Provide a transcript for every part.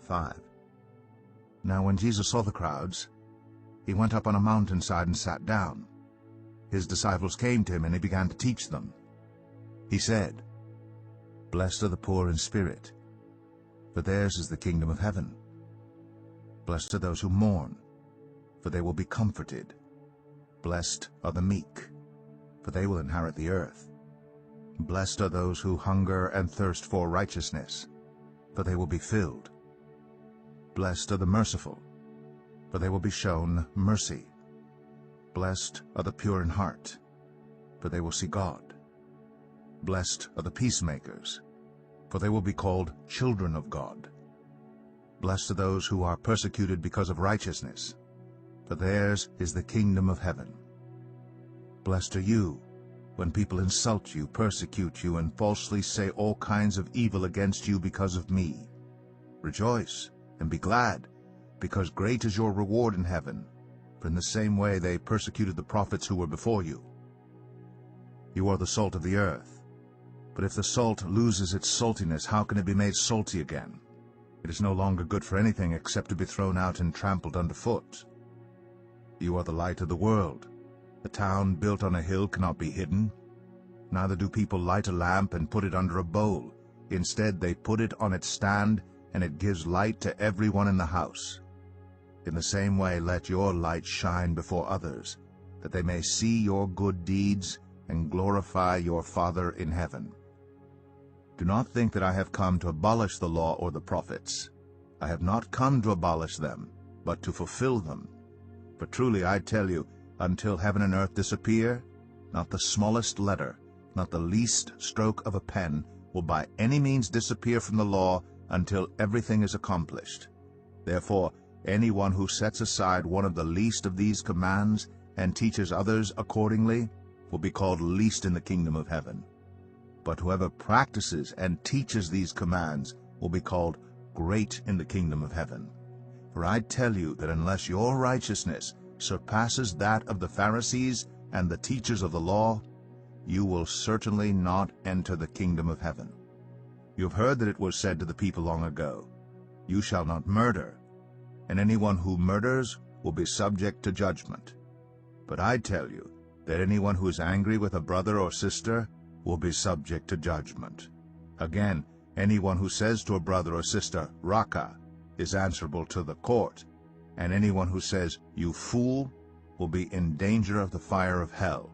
5. Now when Jesus saw the crowds, he went up on a mountainside and sat down. His disciples came to him, and he began to teach them. He said, "Blessed are the poor in spirit, for theirs is the kingdom of heaven. Blessed are those who mourn, for they will be comforted. Blessed are the meek, for they will inherit the earth. Blessed are those who hunger and thirst for righteousness, for they will be filled. Blessed are the merciful, for they will be shown mercy. Blessed are the pure in heart, for they will see God. Blessed are the peacemakers, for they will be called children of God. Blessed are those who are persecuted because of righteousness, for theirs is the kingdom of heaven. Blessed are you when people insult you, persecute you, and falsely say all kinds of evil against you because of me. Rejoice and be glad, because great is your reward in heaven, for in the same way they persecuted the prophets who were before you. You are the salt of the earth. But if the salt loses its saltiness, how can it be made salty again? It is no longer good for anything except to be thrown out and trampled underfoot. You are the light of the world. A town built on a hill cannot be hidden. Neither do people light a lamp and put it under a bowl. Instead, they put it on its stand, and it gives light to everyone in the house. In the same way, let your light shine before others, that they may see your good deeds and glorify your Father in heaven. Do not think that I have come to abolish the law or the prophets. I have not come to abolish them, but to fulfill them. For truly I tell you, until heaven and earth disappear, not the smallest letter, not the least stroke of a pen, will by any means disappear from the law until everything is accomplished. Therefore, anyone who sets aside one of the least of these commands and teaches others accordingly will be called least in the kingdom of heaven. But whoever practices and teaches these commands will be called great in the kingdom of heaven. For I tell you that unless your righteousness surpasses that of the Pharisees and the teachers of the law, you will certainly not enter the kingdom of heaven. You have heard that it was said to the people long ago, 'You shall not murder, and anyone who murders will be subject to judgment.' But I tell you that anyone who is angry with a brother or sister will be subject to judgment. Again, anyone who says to a brother or sister, 'Raka,' is answerable to the court, and anyone who says, 'You fool,' will be in danger of the fire of hell.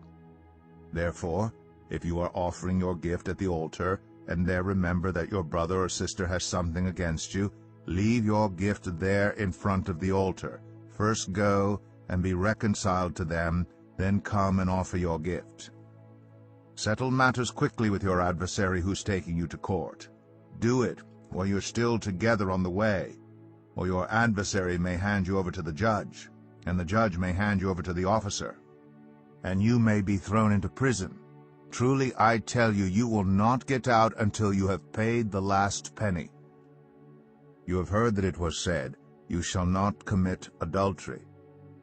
Therefore, if you are offering your gift at the altar, and there remember that your brother or sister has something against you, leave your gift there in front of the altar. First go and be reconciled to them, then come and offer your gift. Settle matters quickly with your adversary who's taking you to court. Do it while you're still together on the way, or your adversary may hand you over to the judge, and the judge may hand you over to the officer, and you may be thrown into prison. Truly I tell you, you will not get out until you have paid the last penny. You have heard that it was said, 'You shall not commit adultery.'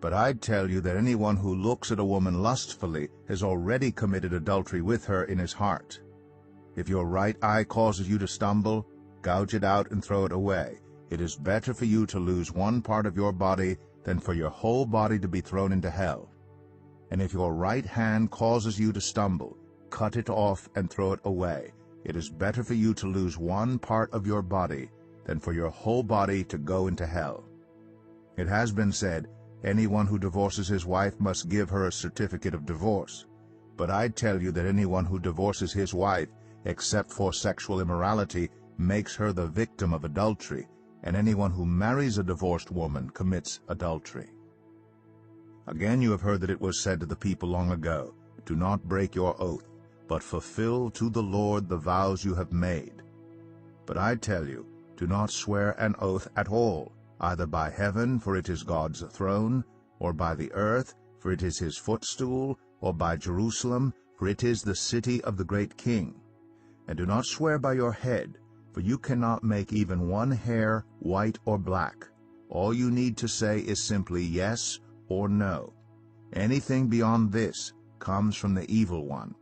But I tell you that anyone who looks at a woman lustfully has already committed adultery with her in his heart. If your right eye causes you to stumble, gouge it out and throw it away. It is better for you to lose one part of your body than for your whole body to be thrown into hell. And if your right hand causes you to stumble, cut it off and throw it away. It is better for you to lose one part of your body than for your whole body to go into hell. It has been said, 'Anyone who divorces his wife must give her a certificate of divorce.' But I tell you that anyone who divorces his wife, except for sexual immorality, makes her the victim of adultery, and anyone who marries a divorced woman commits adultery. Again you have heard that it was said to the people long ago, 'Do not break your oath, but fulfill to the Lord the vows you have made.' But I tell you, do not swear an oath at all, either by heaven, for it is God's throne, or by the earth, for it is his footstool, or by Jerusalem, for it is the city of the great King. And do not swear by your head, for you cannot make even one hair white or black. All you need to say is simply yes or no. Anything beyond this comes from the evil one.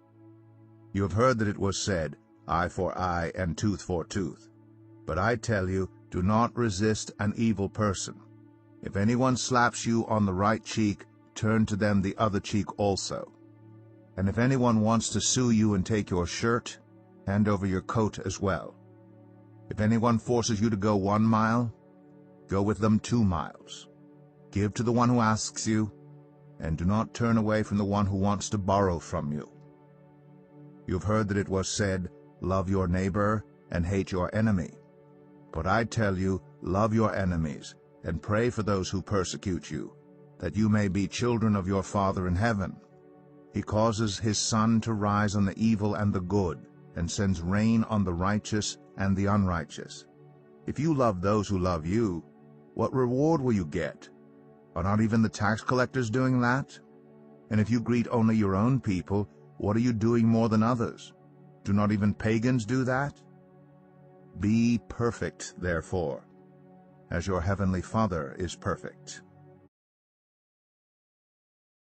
You have heard that it was said, 'Eye for eye and tooth for tooth.' But I tell you, Do not resist an evil person. If anyone slaps you on the right cheek, turn to them the other cheek also. And if anyone wants to sue you and take your shirt, hand over your coat as well. If anyone forces you to go 1 mile, go with them 2 miles. Give to the one who asks you, and do not turn away from the one who wants to borrow from you. You have heard that it was said, love your neighbor and hate your enemy. But I tell you, love your enemies, and pray for those who persecute you, that you may be children of your Father in heaven. He causes his sun to rise on the evil and the good, and sends rain on the righteous and the unrighteous. If you love those who love you, what reward will you get? Are not even the tax collectors doing that? And if you greet only your own people, what are you doing more than others? Do not even pagans do that? Be perfect, therefore, as your heavenly Father is perfect.